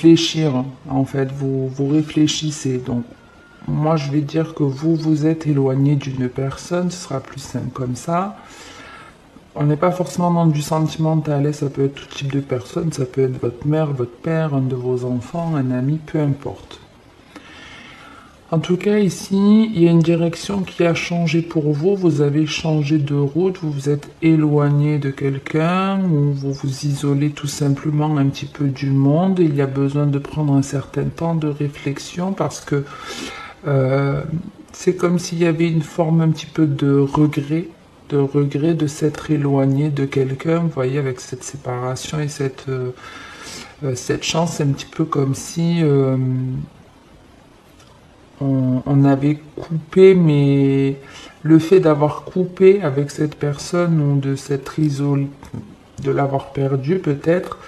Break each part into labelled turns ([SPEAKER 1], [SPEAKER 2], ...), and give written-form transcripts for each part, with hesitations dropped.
[SPEAKER 1] réfléchir, en fait, vous réfléchissez. Donc, moi, je vais dire que vous vous êtes éloigné d'une personne, ce sera plus simple comme ça. On n'est pas forcément dans du sentimental, hein, ça peut être tout type de personne, ça peut être votre mère, votre père, un de vos enfants, un ami, peu importe. En tout cas, ici, il y a une direction qui a changé pour vous. Vous avez changé de route, vous vous êtes éloigné de quelqu'un ou vous vous isolez tout simplement un petit peu du monde. Il y a besoin de prendre un certain temps de réflexion parce que c'est comme s'il y avait une forme un petit peu de regret de s'être éloigné de quelqu'un. Vous voyez, avec cette séparation et cette chance, c'est un petit peu comme si on avait coupé, mais le fait d'avoir coupé avec cette personne ou de s'être isolé, de l'avoir perdu peut-être,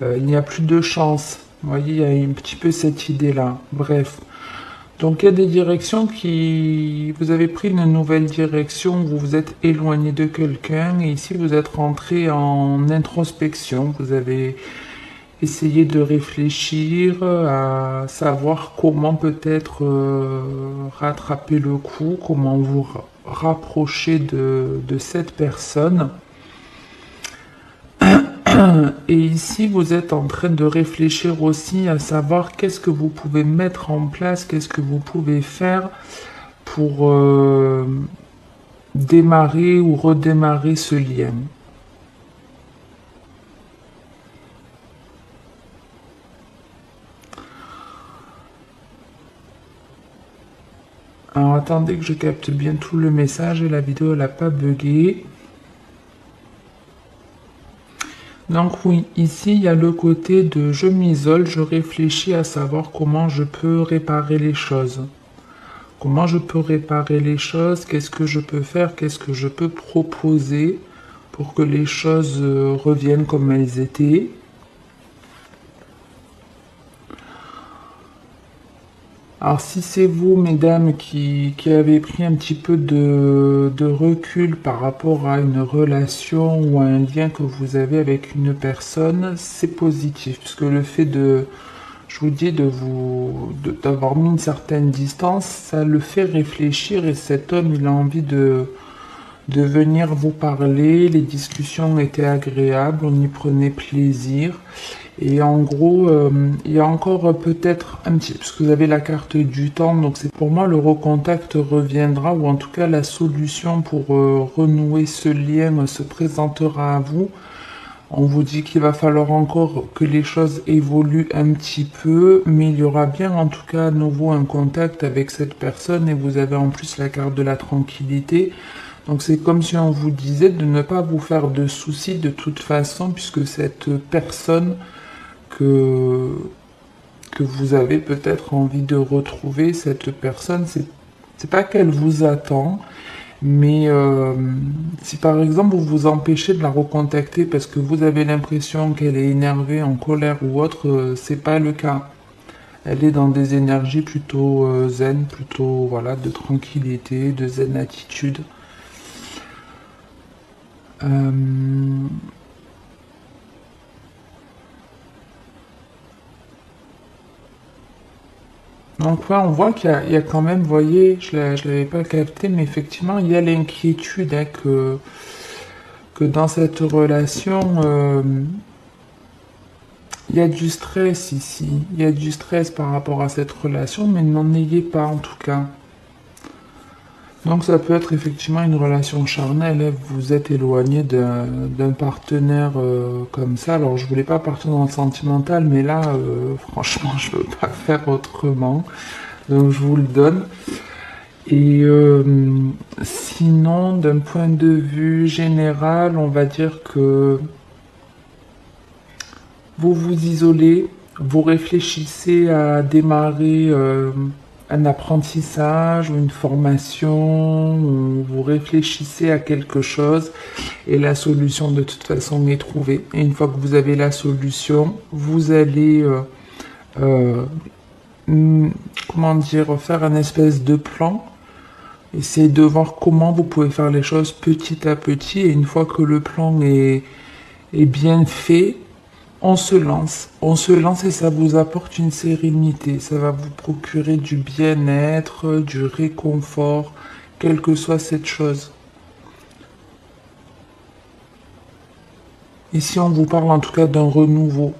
[SPEAKER 1] il n'y a plus de chance. Vous voyez, il y a un petit peu cette idée-là. Bref. Donc il y a des directions qui... Vous avez pris une nouvelle direction, vous vous êtes éloigné de quelqu'un et ici vous êtes rentré en introspection. Vous avez essayé de réfléchir à savoir comment peut-être rattraper le coup, comment vous rapprocher de cette personne. Et ici, vous êtes en train de réfléchir aussi à savoir qu'est-ce que vous pouvez mettre en place, qu'est-ce que vous pouvez faire pour démarrer ou redémarrer ce lien. Alors attendez que je capte bien tout le message et la vidéo elle n'a pas bugué. Donc oui, ici il y a le côté de je m'isole, je réfléchis à savoir comment je peux réparer les choses. Comment je peux réparer les choses, qu'est-ce que je peux faire, qu'est-ce que je peux proposer pour que les choses reviennent comme elles étaient. Alors si c'est vous, mesdames, qui avez pris un petit peu de recul par rapport à une relation ou à un lien que vous avez avec une personne, c'est positif. Parce que le fait de, je vous dis, d'avoir mis une certaine distance, ça le fait réfléchir et cet homme, il a envie de venir vous parler. Les discussions étaient agréables, on y prenait plaisir. Et en gros, il y a encore peut-être un petit... Parce que vous avez la carte du temps, donc c'est pour moi le recontact reviendra, ou en tout cas la solution pour renouer ce lien se présentera à vous. On vous dit qu'il va falloir encore que les choses évoluent un petit peu, mais il y aura bien en tout cas à nouveau un contact avec cette personne, et vous avez en plus la carte de la tranquillité. Donc c'est comme si on vous disait de ne pas vous faire de soucis de toute façon, puisque cette personne que vous avez peut-être envie de retrouver, cette personne, c'est pas qu'elle vous attend, mais si par exemple vous vous empêchez de la recontacter parce que vous avez l'impression qu'elle est énervée, en colère ou autre, c'est pas le cas. Elle est dans des énergies plutôt zen, plutôt voilà, de tranquillité, de zen attitude. Donc là, on voit qu'il y a quand même, vous voyez, je l'avais pas capté, mais effectivement, il y a l'inquiétude hein, que dans cette relation, il y a du stress ici. Il y a du stress par rapport à cette relation, mais n'en ayez pas en tout cas. Donc ça peut être effectivement une relation charnelle, hein. Vous êtes éloigné d'un partenaire comme ça. Alors je voulais pas partir dans le sentimental, mais là, franchement, je veux pas faire autrement. Donc je vous le donne. Et sinon, d'un point de vue général, on va dire que vous vous isolez, vous réfléchissez à démarrer un apprentissage ou une formation, ou vous réfléchissez à quelque chose et la solution de toute façon est trouvée. Et une fois que vous avez la solution, vous allez, comment dire, faire un espèce de plan. Essayez de voir comment vous pouvez faire les choses petit à petit. Et une fois que le plan est bien fait, On se lance et ça vous apporte une sérénité. Ça va vous procurer du bien-être, du réconfort, quelle que soit cette chose. Ici, on vous parle en tout cas d'un renouveau,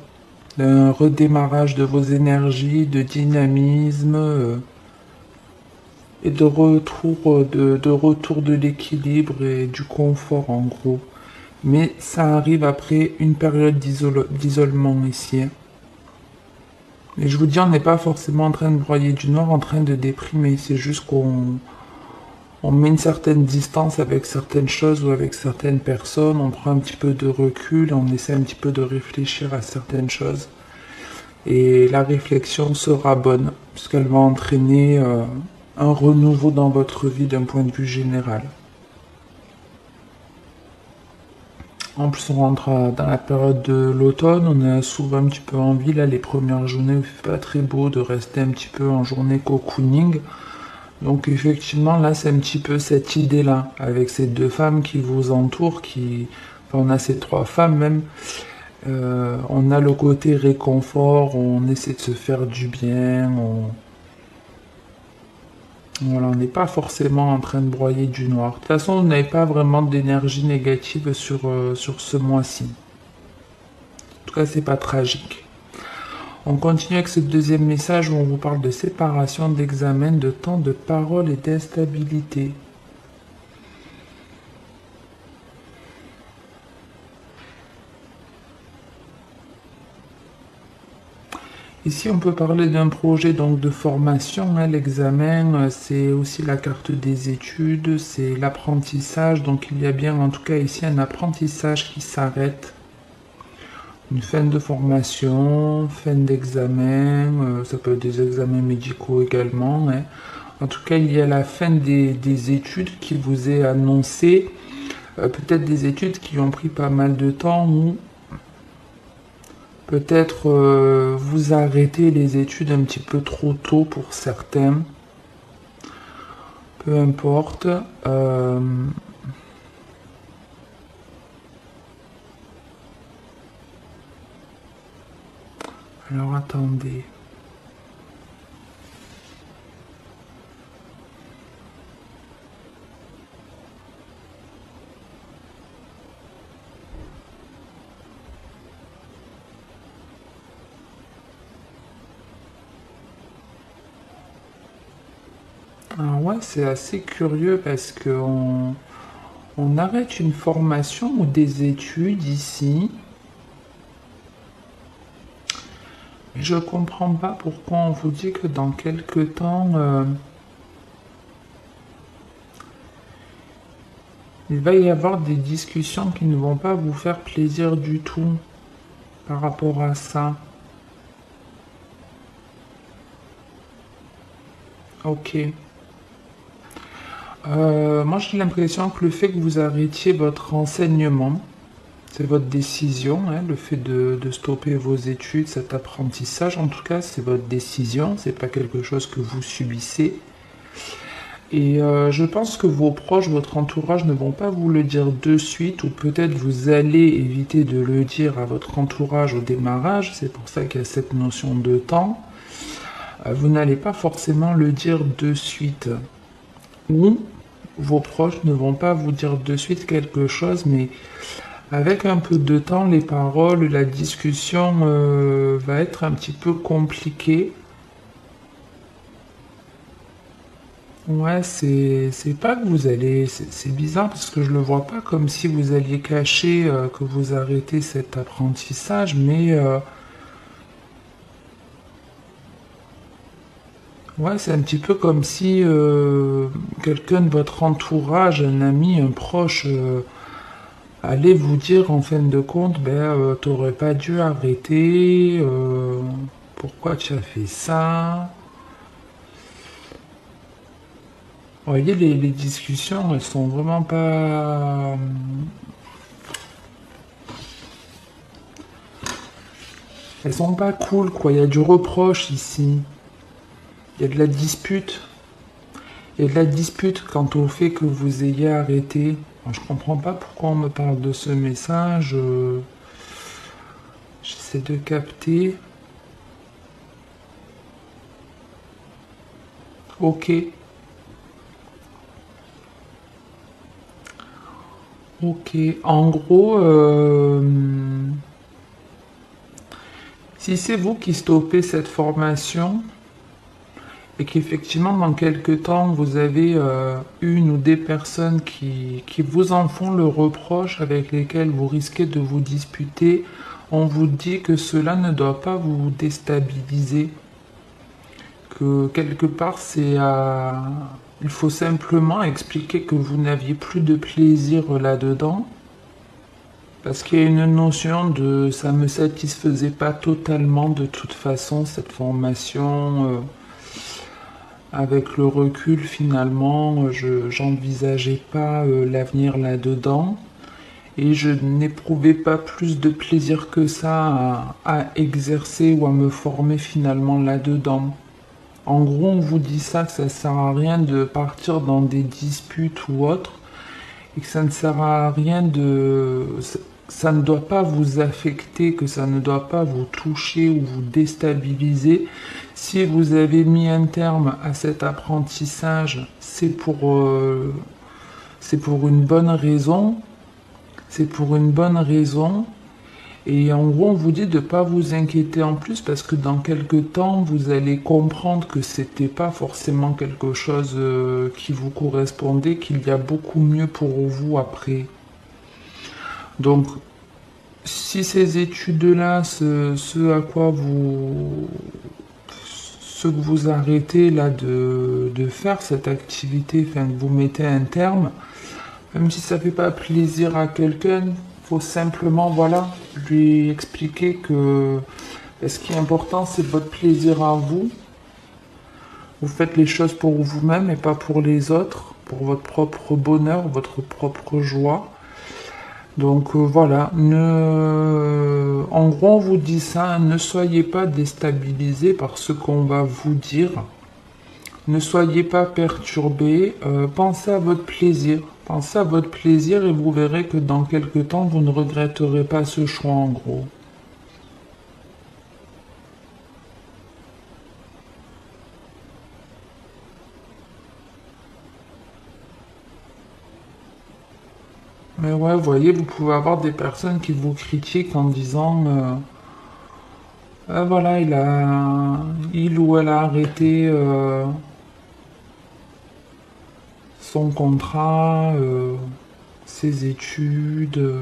[SPEAKER 1] d'un redémarrage de vos énergies, de dynamisme et de retour de l'équilibre et du confort en gros. Mais ça arrive après une période d'isolement ici, hein. Et je vous dis, on n'est pas forcément en train de broyer du noir, en train de déprimer. C'est juste qu'on met une certaine distance avec certaines choses ou avec certaines personnes. On prend un petit peu de recul, on essaie un petit peu de réfléchir à certaines choses. Et la réflexion sera bonne, puisqu'elle va entraîner un renouveau dans votre vie d'un point de vue général. En plus, on rentre dans la période de l'automne, on a souvent un petit peu envie, là, les premières journées où il fait pas très beau, de rester un petit peu en journée cocooning. Donc effectivement, là, c'est un petit peu cette idée-là, avec ces deux femmes qui vous entourent, enfin, on a ces trois femmes même. On a le côté réconfort, on essaie de se faire du bien, voilà, on n'est pas forcément en train de broyer du noir. De toute façon, vous n'avez pas vraiment d'énergie négative sur ce mois-ci. En tout cas, c'est pas tragique. On continue avec ce deuxième message où on vous parle de séparation, d'examen, de temps de parole et d'instabilité. Ici, on peut parler d'un projet donc de formation, hein. L'examen, c'est aussi la carte des études, c'est l'apprentissage. Donc, il y a bien, en tout cas ici, un apprentissage qui s'arrête. Une fin de formation, fin d'examen, ça peut être des examens médicaux également, hein. En tout cas, il y a la fin des études qui vous est annoncée. Peut-être des études qui ont pris pas mal de temps ou peut-être vous arrêtez les études un petit peu trop tôt pour certains. Peu importe. Alors attendez. Alors ouais, c'est assez curieux parce que on arrête une formation ou des études ici. Mais je comprends pas pourquoi on vous dit que dans quelques temps, il va y avoir des discussions qui ne vont pas vous faire plaisir du tout par rapport à ça. Ok. Moi, j'ai l'impression que le fait que vous arrêtiez votre enseignement, c'est votre décision, hein, le fait de stopper vos études, cet apprentissage, en tout cas, c'est votre décision, c'est pas quelque chose que vous subissez. Et je pense que vos proches, votre entourage ne vont pas vous le dire de suite, ou peut-être vous allez éviter de le dire à votre entourage au démarrage, c'est pour ça qu'il y a cette notion de temps. Vous n'allez pas forcément le dire de suite. Ou vos proches ne vont pas vous dire de suite quelque chose, mais avec un peu de temps, les paroles, la discussion va être un petit peu compliquée. Ouais, c'est pas que vous allez... C'est bizarre parce que je le vois pas comme si vous alliez cacher que vous arrêtez cet apprentissage, mais... ouais, c'est un petit peu comme si quelqu'un de votre entourage, un ami, un proche, allait vous dire en fin de compte, ben, t'aurais pas dû arrêter, pourquoi tu as fait ça? Vous voyez, les discussions, elles sont vraiment pas... elles sont pas cool, quoi. Il y a du reproche ici. Il y a de la dispute. Il y a de la dispute quant au fait que vous ayez arrêté. Moi, je comprends pas pourquoi on me parle de ce message. J'essaie de capter. Ok. Ok. En gros, si c'est vous qui stoppez cette formation et qu'effectivement dans quelques temps vous avez une ou des personnes qui vous en font le reproche avec lesquelles vous risquez de vous disputer, on vous dit que cela ne doit pas vous déstabiliser, que quelque part il faut simplement expliquer que vous n'aviez plus de plaisir là-dedans, parce qu'il y a une notion de ça me satisfaisait pas totalement de toute façon cette formation. Avec le recul, finalement, je j'envisageais pas l'avenir là-dedans et je n'éprouvais pas plus de plaisir que ça à exercer ou à me former finalement là-dedans. En gros, on vous dit ça, que ça sert à rien de partir dans des disputes ou autres, et que ça ne sert à rien ça ne doit pas vous affecter, que ça ne doit pas vous toucher ou vous déstabiliser. Si vous avez mis un terme à cet apprentissage, c'est pour une bonne raison. C'est pour une bonne raison. Et en gros, on vous dit de ne pas vous inquiéter en plus parce que dans quelques temps, vous allez comprendre que c'était pas forcément quelque chose qui vous correspondait, qu'il y a beaucoup mieux pour vous après. Donc, si ces études-là, ce que vous arrêtez là de faire cette activité, enfin que vous mettez un terme, même si ça fait pas plaisir à quelqu'un, faut simplement, voilà, lui expliquer que ce qui est important, c'est votre plaisir à vous. Vous faites les choses pour vous-même et pas pour les autres, pour votre propre bonheur, votre propre joie. Donc voilà, en gros on vous dit ça, ne soyez pas déstabilisés par ce qu'on va vous dire, ne soyez pas perturbés, pensez à votre plaisir, pensez à votre plaisir et vous verrez que dans quelques temps vous ne regretterez pas ce choix en gros. Mais ouais, vous voyez, vous pouvez avoir des personnes qui vous critiquent en disant ah, voilà, il ou elle a arrêté son contrat, ses études.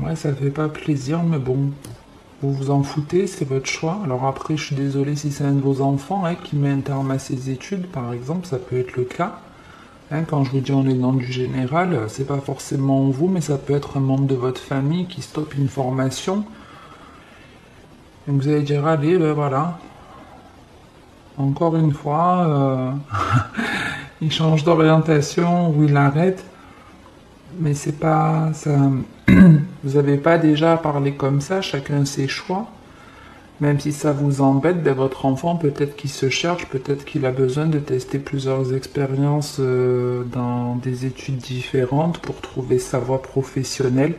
[SPEAKER 1] Ouais, ça fait pas plaisir, mais bon, vous vous en foutez, c'est votre choix. Alors après, je suis désolé si c'est un de vos enfants qui met un terme à ses études, par exemple, ça peut être le cas. Quand je vous dis on est dans du général, c'est pas forcément vous, mais ça peut être un membre de votre famille qui stoppe une formation. Donc vous allez dire, allez, ben voilà, encore une fois, il change d'orientation ou il arrête. Mais c'est pas ça. Vous n'avez pas déjà parlé comme ça, chacun ses choix. Même si ça vous embête, ben votre enfant, peut-être qu'il se cherche, peut-être qu'il a besoin de tester plusieurs expériences dans des études différentes pour trouver sa voie professionnelle.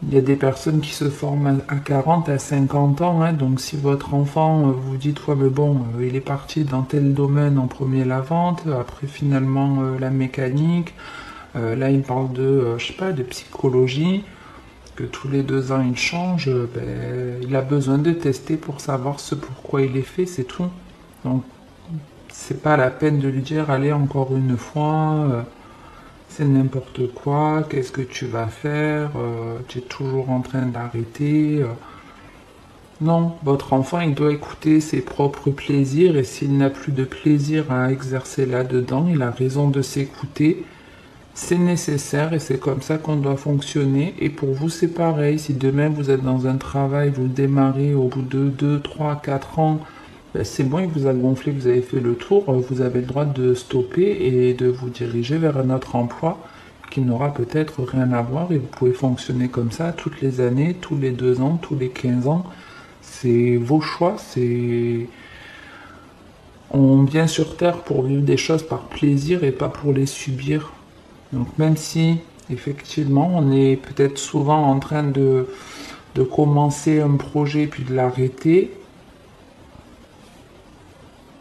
[SPEAKER 1] Il y a des personnes qui se forment à 40, à 50 ans, donc si votre enfant vous dites, ouais, mais bon, il est parti dans tel domaine en premier la vente, après finalement la mécanique, là il parle de, je sais pas, de psychologie, que tous les 2 ans il change, ben, il a besoin de tester pour savoir ce pourquoi il est fait, c'est tout. Donc c'est pas la peine de lui dire, allez encore une fois. C'est n'importe quoi, qu'est-ce que tu vas faire, tu es toujours en train d'arrêter. Non, votre enfant, il doit écouter ses propres plaisirs et s'il n'a plus de plaisir à exercer là-dedans, il a raison de s'écouter. C'est nécessaire et c'est comme ça qu'on doit fonctionner. Et pour vous, c'est pareil. Si demain vous êtes dans un travail, vous démarrez au bout de 2, 3, 4 ans, ben c'est bon, il vous a gonflé, vous avez fait le tour, vous avez le droit de stopper et de vous diriger vers un autre emploi qui n'aura peut-être rien à voir et vous pouvez fonctionner comme ça toutes les années, tous les 2 ans, tous les 15 ans. C'est vos choix, on vient sur Terre pour vivre des choses par plaisir et pas pour les subir. Donc même si Effectivement, on est peut-être souvent en train de commencer un projet puis de l'arrêter.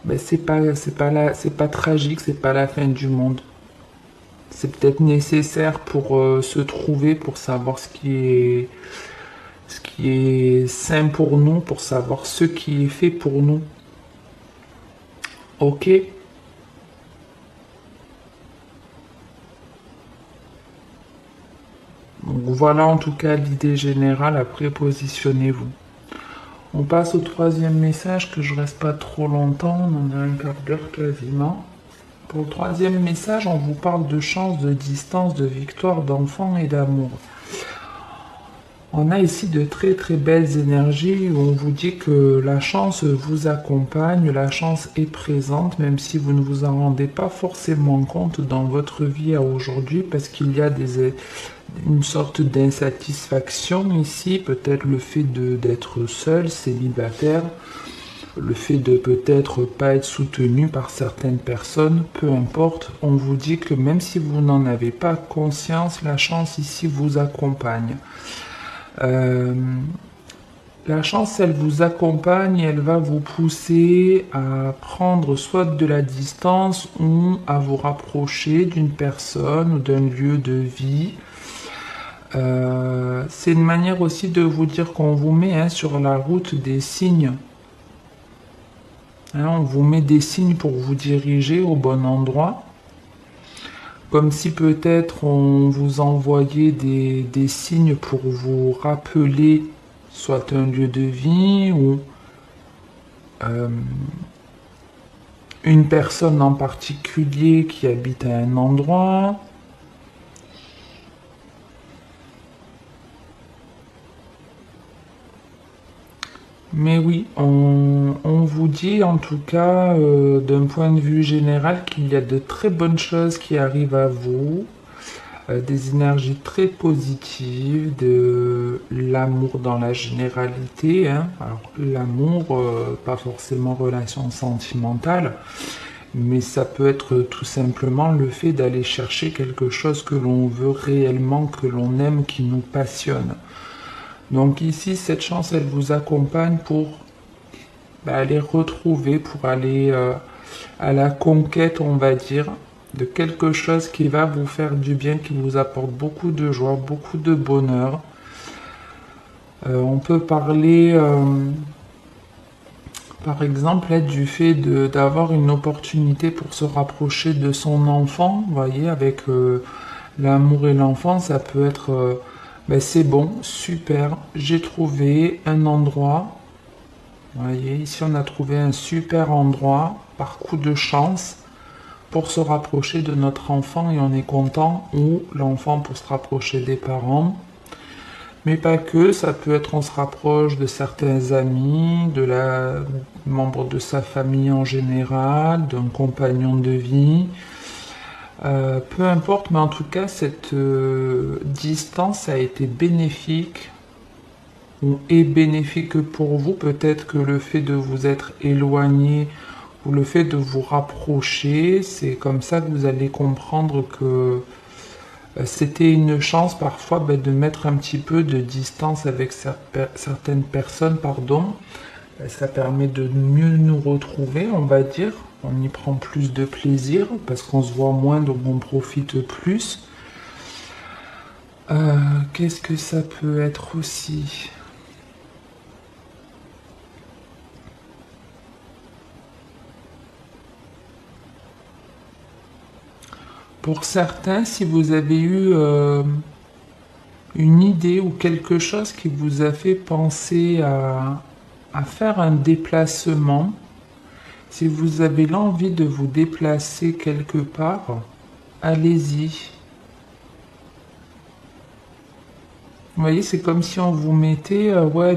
[SPEAKER 1] Mais c'est pas tragique, c'est pas la fin du monde. C'est peut-être nécessaire pour se trouver, pour savoir ce qui est sain pour nous, pour savoir ce qui est fait pour nous. Ok? Donc voilà en tout cas l'idée générale, après positionnez-vous. On passe au troisième message, que je reste pas trop longtemps, on en a un quart d'heure quasiment. Pour le troisième message, on vous parle de chance, de distance, de victoire, d'enfant et d'amour. On a ici de très très belles énergies où on vous dit que la chance vous accompagne, la chance est présente, même si vous ne vous en rendez pas forcément compte dans votre vie à aujourd'hui, parce qu'il y a une sorte d'insatisfaction ici, peut-être le fait d'être seul, célibataire, le fait de peut-être pas être soutenu par certaines personnes, peu importe, on vous dit que même si vous n'en avez pas conscience, la chance ici vous accompagne. Euh, la chance, elle vous accompagne, elle va vous pousser à prendre soit de la distance ou à vous rapprocher d'une personne ou d'un lieu de vie. C'est une manière aussi de vous dire qu'on vous met sur la route des signes. On vous met des signes pour vous diriger au bon endroit. Comme si peut-être on vous envoyait des signes pour vous rappeler soit un lieu de vie ou euh, une personne en particulier qui habite à un endroit. Mais oui, on vous dit en tout cas, d'un point de vue général, qu'il y a de très bonnes choses qui arrivent à vous, des énergies très positives, de l'amour dans la généralité. Alors l'amour, pas forcément relation sentimentale, mais ça peut être tout simplement le fait d'aller chercher quelque chose que l'on veut réellement, que l'on aime, qui nous passionne. Donc ici, cette chance, elle vous accompagne pour aller retrouver, pour aller à la conquête, on va dire, de quelque chose qui va vous faire du bien, qui vous apporte beaucoup de joie, beaucoup de bonheur. On peut parler, par exemple, du fait d'avoir une opportunité pour se rapprocher de son enfant. Vous voyez, avec l'amour et l'enfant, ça peut être... c'est bon, super, j'ai trouvé un endroit. Vous voyez, ici on a trouvé un super endroit, par coup de chance, pour se rapprocher de notre enfant et on est content, ou l'enfant pour se rapprocher des parents. Mais pas que, ça peut être on se rapproche de certains amis, membres de sa famille en général, d'un compagnon de vie. Peu importe, mais en tout cas, cette distance a été bénéfique ou est bénéfique pour vous. Peut-être que le fait de vous être éloigné ou le fait de vous rapprocher, c'est comme ça que vous allez comprendre que c'était une chance parfois de mettre un petit peu de distance avec certaines personnes, pardon. Ça permet de mieux nous retrouver, on va dire. On y prend plus de plaisir parce qu'on se voit moins, donc on profite plus. Qu'est-ce que ça peut être aussi? Pour certains, si vous avez eu une idée ou quelque chose qui vous a fait penser à faire un déplacement, si vous avez l'envie de vous déplacer quelque part, allez-y. Vous voyez, c'est comme si on vous mettait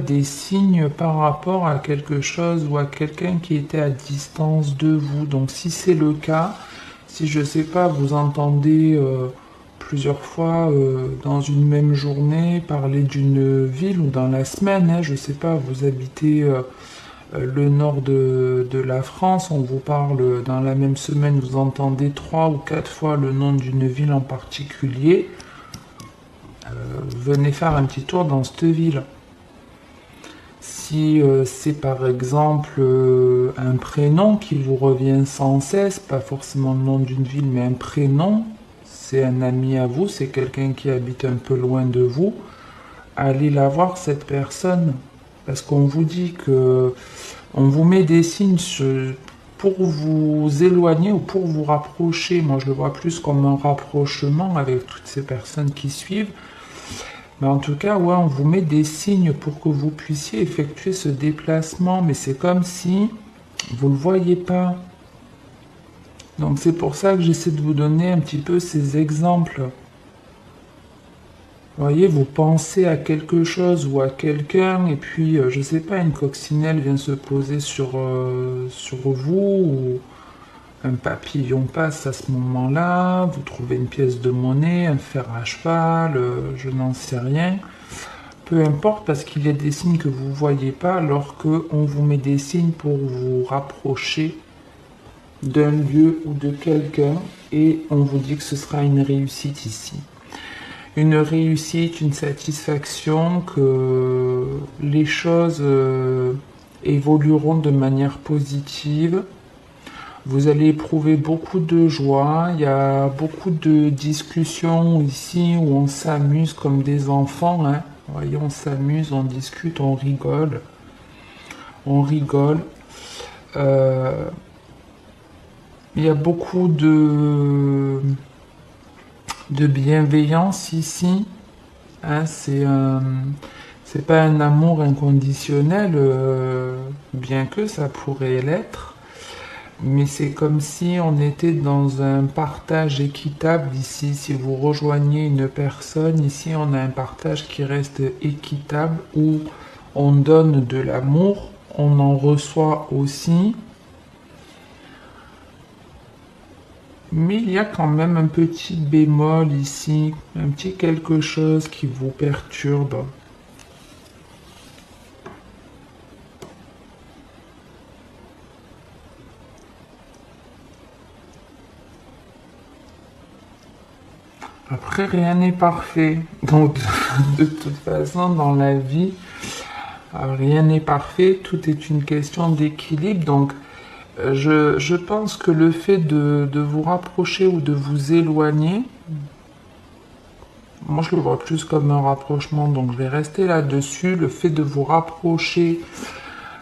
[SPEAKER 1] des signes par rapport à quelque chose ou à quelqu'un qui était à distance de vous. Donc si c'est le cas, si je sais pas, vous entendez plusieurs fois dans une même journée parler d'une ville ou dans la semaine, je sais pas, vous habitez le nord de la France, on vous parle dans la même semaine, vous entendez 3 ou 4 fois le nom d'une ville en particulier. venez faire un petit tour dans cette ville. Si c'est par exemple un prénom qui vous revient sans cesse, pas forcément le nom d'une ville, mais un prénom, c'est un ami à vous, c'est quelqu'un qui habite un peu loin de vous, allez la voir cette personne. Parce qu'on vous dit que on vous met des signes pour vous éloigner ou pour vous rapprocher. Moi, je le vois plus comme un rapprochement avec toutes ces personnes qui suivent. Mais en tout cas, ouais, on vous met des signes pour que vous puissiez effectuer ce déplacement. Mais c'est comme si vous ne le voyez pas. Donc c'est pour ça que j'essaie de vous donner un petit peu ces exemples. Vous voyez, vous pensez à quelque chose ou à quelqu'un, et puis, je sais pas, une coccinelle vient se poser sur vous, ou un papillon passe à ce moment-là, vous trouvez une pièce de monnaie, un fer à cheval, je n'en sais rien. Peu importe, parce qu'il y a des signes que vous ne voyez pas, alors qu'on vous met des signes pour vous rapprocher d'un lieu ou de quelqu'un, et on vous dit que ce sera une réussite ici. Une réussite, une satisfaction, que les choses évolueront de manière positive. Vous allez éprouver beaucoup de joie. Il y a beaucoup de discussions ici où on s'amuse comme des enfants, hein. Vous voyez, on s'amuse, on discute, on rigole. On rigole. Il y a beaucoup de bienveillance ici, hein, c'est pas un amour inconditionnel, bien que ça pourrait l'être, mais c'est comme si on était dans un partage équitable ici. Si vous rejoignez une personne, ici on a un partage qui reste équitable, où on donne de l'amour, on en reçoit aussi. Mais il y a quand même un petit bémol ici, un petit quelque chose qui vous perturbe. Après, rien n'est parfait. Donc, de toute façon, dans la vie, rien n'est parfait. Tout est une question d'équilibre. Donc, je pense que le fait de vous rapprocher ou de vous éloigner, moi je le vois plus comme un rapprochement, donc je vais rester là-dessus. Le fait de vous rapprocher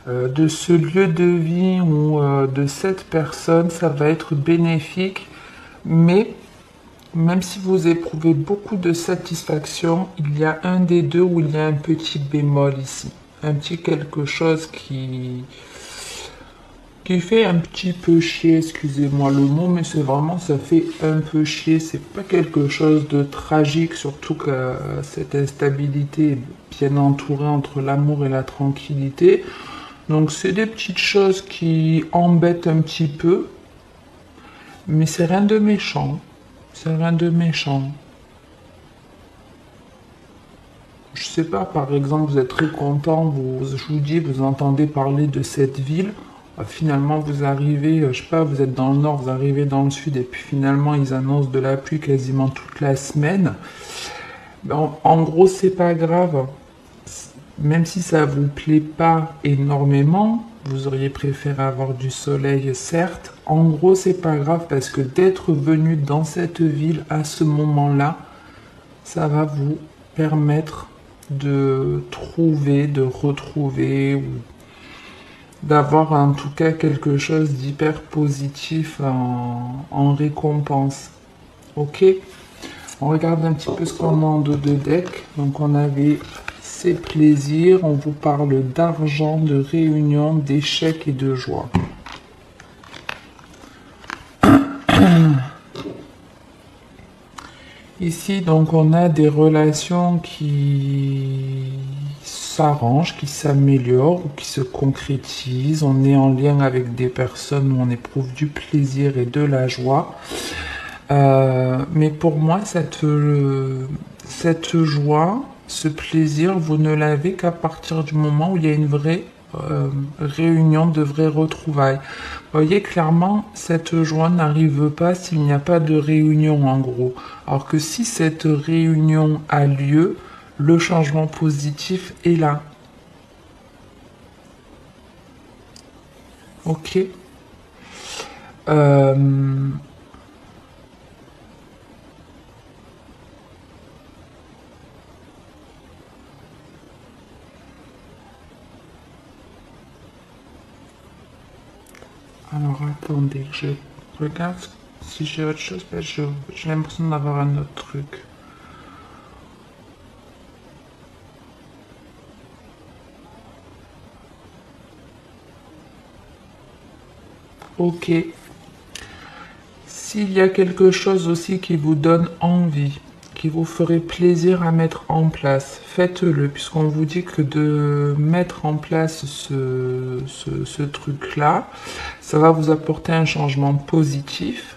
[SPEAKER 1] de ce lieu de vie ou de cette personne, ça va être bénéfique, mais même si vous éprouvez beaucoup de satisfaction, il y a un des deux où il y a un petit bémol ici. Un petit quelque chose qui fait un petit peu chier, excusez-moi le mot, mais c'est vraiment, ça fait un peu chier. C'est pas quelque chose de tragique, surtout que cette instabilité est bien entourée entre l'amour et la tranquillité. Donc c'est des petites choses qui embêtent un petit peu, mais c'est rien de méchant. C'est rien de méchant. Je sais pas, par exemple, vous êtes très content, je vous dis, vous entendez parler de cette ville. Finalement, vous arrivez, je sais pas, vous êtes dans le nord, vous arrivez dans le sud, et puis finalement, ils annoncent de la pluie quasiment toute la semaine. En gros, c'est pas grave. Même si ça vous plaît pas énormément, vous auriez préféré avoir du soleil, certes. En gros, c'est pas grave parce que d'être venu dans cette ville à ce moment-là, ça va vous permettre de trouver, de retrouver, ou d'avoir en tout cas quelque chose d'hyper positif en récompense. Ok? On regarde un petit peu ce qu'on a en dos de deck. Donc on avait ces plaisirs, on vous parle d'argent, de réunion, d'échecs et de joie. Ici, donc, on a des relations qui s'arrangent, qui s'améliorent ou qui se concrétisent. On est en lien avec des personnes où on éprouve du plaisir et de la joie. Mais pour moi, cette joie, ce plaisir, vous ne l'avez qu'à partir du moment où il y a une vraie réunion, de vraies retrouvailles. Vous voyez, clairement, cette joie n'arrive pas s'il n'y a pas de réunion, en gros. Alors que si cette réunion a lieu, le changement positif est là. Ok. Euh, alors attendez, je regarde si j'ai autre chose, parce que j'ai l'impression d'avoir un autre truc. Ok. S'il y a quelque chose aussi qui vous donne envie, qui vous ferait plaisir à mettre en place, faites-le, puisqu'on vous dit que de mettre en place ce truc-là, ça va vous apporter un changement positif.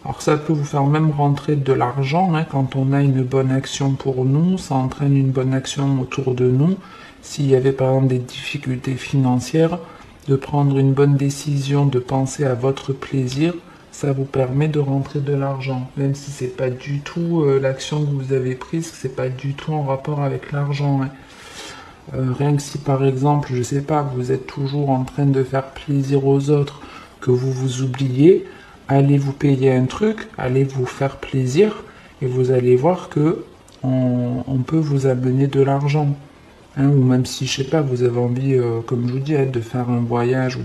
[SPEAKER 1] Alors ça peut vous faire même rentrer de l'argent, hein, quand on a une bonne action pour nous, ça entraîne une bonne action autour de nous. S'il y avait par exemple des difficultés financières, de prendre une bonne décision, de penser à votre plaisir, ça vous permet de rentrer de l'argent. Même si c'est pas du tout l'action que vous avez prise, c'est pas du tout en rapport avec l'argent, hein. Rien que si par exemple, je sais pas, vous êtes toujours en train de faire plaisir aux autres, que vous vous oubliez, allez vous payer un truc, allez vous faire plaisir, et vous allez voir que on peut vous amener de l'argent. Hein, ou même si, je sais pas, vous avez envie, comme je vous dis, hein, de faire un voyage ou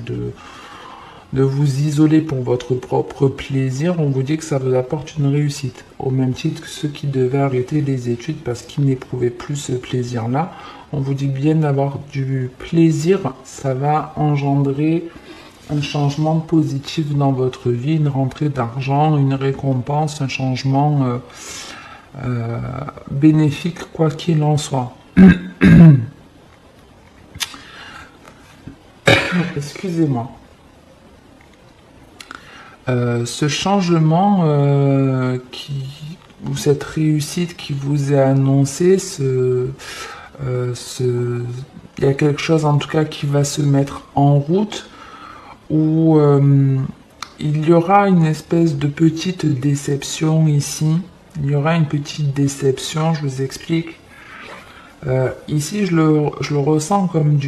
[SPEAKER 1] de vous isoler pour votre propre plaisir, on vous dit que ça vous apporte une réussite. Au même titre que ceux qui devaient arrêter les études parce qu'ils n'éprouvaient plus ce plaisir-là, on vous dit bien d'avoir du plaisir, ça va engendrer un changement positif dans votre vie, une rentrée d'argent, une récompense, un changement bénéfique, quoi qu'il en soit. Excusez-moi. Ce changement ou cette réussite qui vous est annoncée, il y a quelque chose en tout cas qui va se mettre en route où il y aura une espèce de petite déception ici. Il y aura une petite déception, je vous explique. Ici, je le ressens comme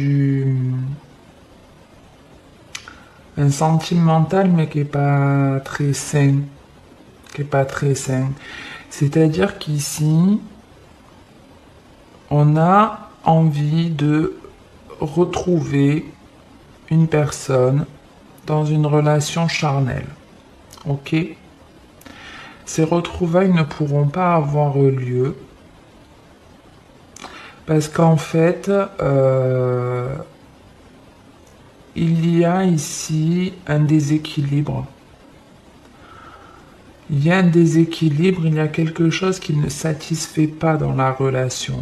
[SPEAKER 1] un sentimental, mais qui est pas très sain. Qui est pas très sain. C'est-à-dire qu'ici, on a envie de retrouver une personne dans une relation charnelle. Ok? Ces retrouvailles ne pourront pas avoir lieu parce qu'en fait, il y a ici un déséquilibre. Il y a un déséquilibre, il y a quelque chose qui ne satisfait pas dans la relation.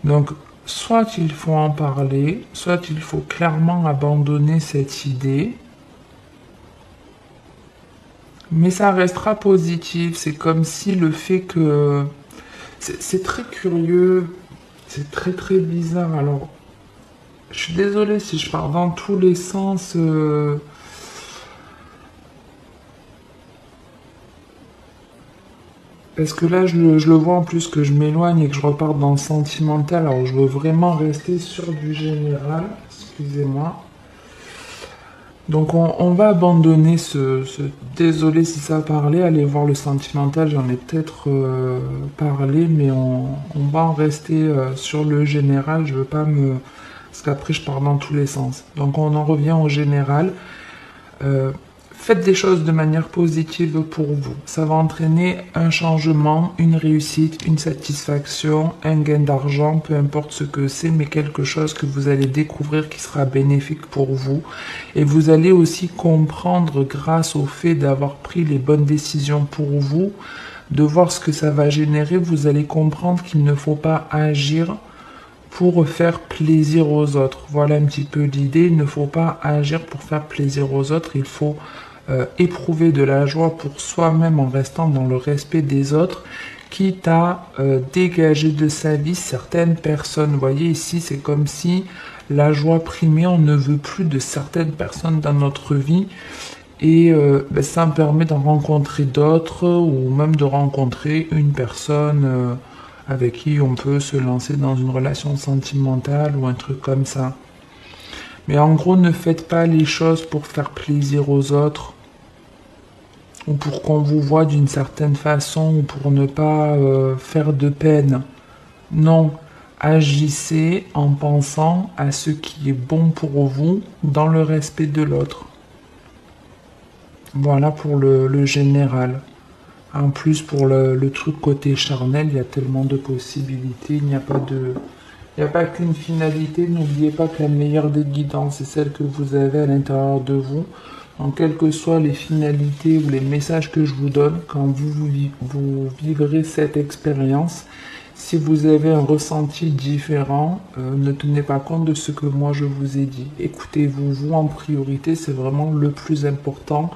[SPEAKER 1] Donc, soit il faut en parler, soit il faut clairement abandonner cette idée, mais ça restera positif. C'est comme si le fait que... C'est très curieux, c'est très très bizarre. Alors, je suis désolée si je pars dans tous les sens. Parce que là, je le vois en plus que je m'éloigne et que je repars dans le sentimental. Alors, je veux vraiment rester sur du général. Excusez-moi. Donc, on va abandonner désolé si ça parlait. Allez voir le sentimental, j'en ai peut-être parlé, mais on va en rester sur le général. Je veux pas me... Parce qu'après, je pars dans tous les sens. Donc, on en revient au général. Faites des choses de manière positive pour vous. Ça va entraîner un changement, une réussite, une satisfaction, un gain d'argent, peu importe ce que c'est, mais quelque chose que vous allez découvrir qui sera bénéfique pour vous. Et vous allez aussi comprendre, grâce au fait d'avoir pris les bonnes décisions pour vous, de voir ce que ça va générer, vous allez comprendre qu'il ne faut pas agir pour faire plaisir aux autres. Voilà un petit peu l'idée. Il ne faut pas agir pour faire plaisir aux autres. Il faut éprouver de la joie pour soi-même en restant dans le respect des autres. quitte à dégager de sa vie certaines personnes. Vous voyez ici, c'est comme si la joie primée, on ne veut plus de certaines personnes dans notre vie. Et ça me permet d'en rencontrer d'autres ou même de rencontrer une personne avec qui on peut se lancer dans une relation sentimentale ou un truc comme ça. Mais en gros, ne faites pas les choses pour faire plaisir aux autres ou pour qu'on vous voie d'une certaine façon ou pour ne pas faire de peine. Non, agissez en pensant à ce qui est bon pour vous dans le respect de l'autre. Voilà pour le général. En plus, pour le truc côté charnel, il y a tellement de possibilités. Il n'y a pas de, il n'y a pas qu'une finalité. N'oubliez pas que la meilleure des guidances, c'est celle que vous avez à l'intérieur de vous. Donc, quelles que soient les finalités ou les messages que je vous donne, quand vous vivrez cette expérience, si vous avez un ressenti différent, ne tenez pas compte de ce que moi je vous ai dit. Écoutez-vous, vous en priorité, c'est vraiment le plus important.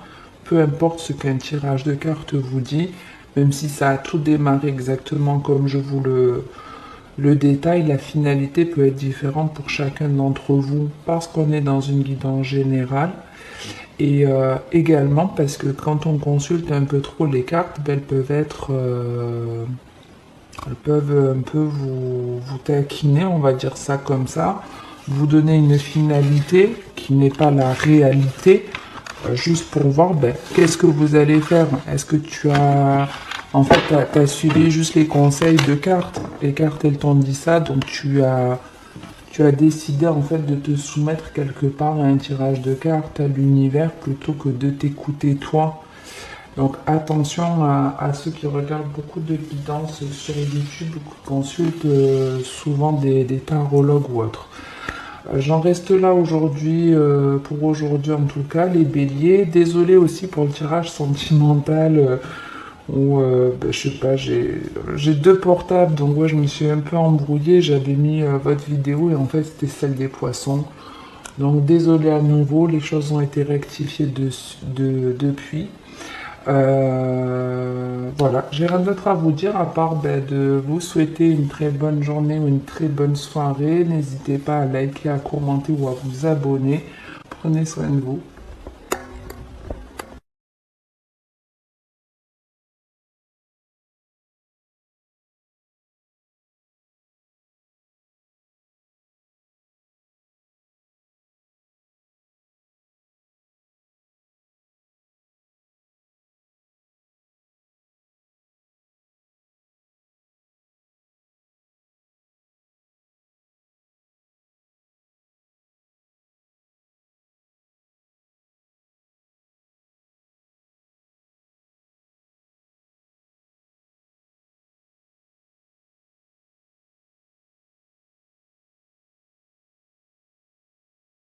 [SPEAKER 1] Peu importe ce qu'un tirage de cartes vous dit, même si ça a tout démarré exactement comme je vous le détaille, la finalité peut être différente pour chacun d'entre vous parce qu'on est dans une guidance générale et également parce que quand on consulte un peu trop les cartes, elles peuvent un peu vous taquiner, on va dire ça comme ça, vous donner une finalité qui n'est pas la réalité. Juste pour voir, qu'est-ce que vous allez faire? Est-ce que tu as... En fait, t'as suivi juste les conseils de cartes. Les cartes, elles t'ont dit ça, donc tu as décidé en fait de te soumettre quelque part à un tirage de cartes, à l'univers, plutôt que de t'écouter toi. Donc attention à ceux qui regardent beaucoup de guidance sur YouTube ou qui consultent souvent des tarologues ou autres. J'en reste là aujourd'hui, pour aujourd'hui en tout cas, les béliers. Désolé aussi pour le tirage sentimental, où, je sais pas, j'ai deux portables, donc ouais, je me suis un peu embrouillé. J'avais mis votre vidéo et en fait c'était celle des poissons. Donc désolé à nouveau, les choses ont été rectifiées depuis. Voilà, j'ai rien d'autre à vous dire à part de vous souhaiter une très bonne journée ou une très bonne soirée. N'hésitez pas à liker, à commenter ou à vous abonner. Prenez soin de vous.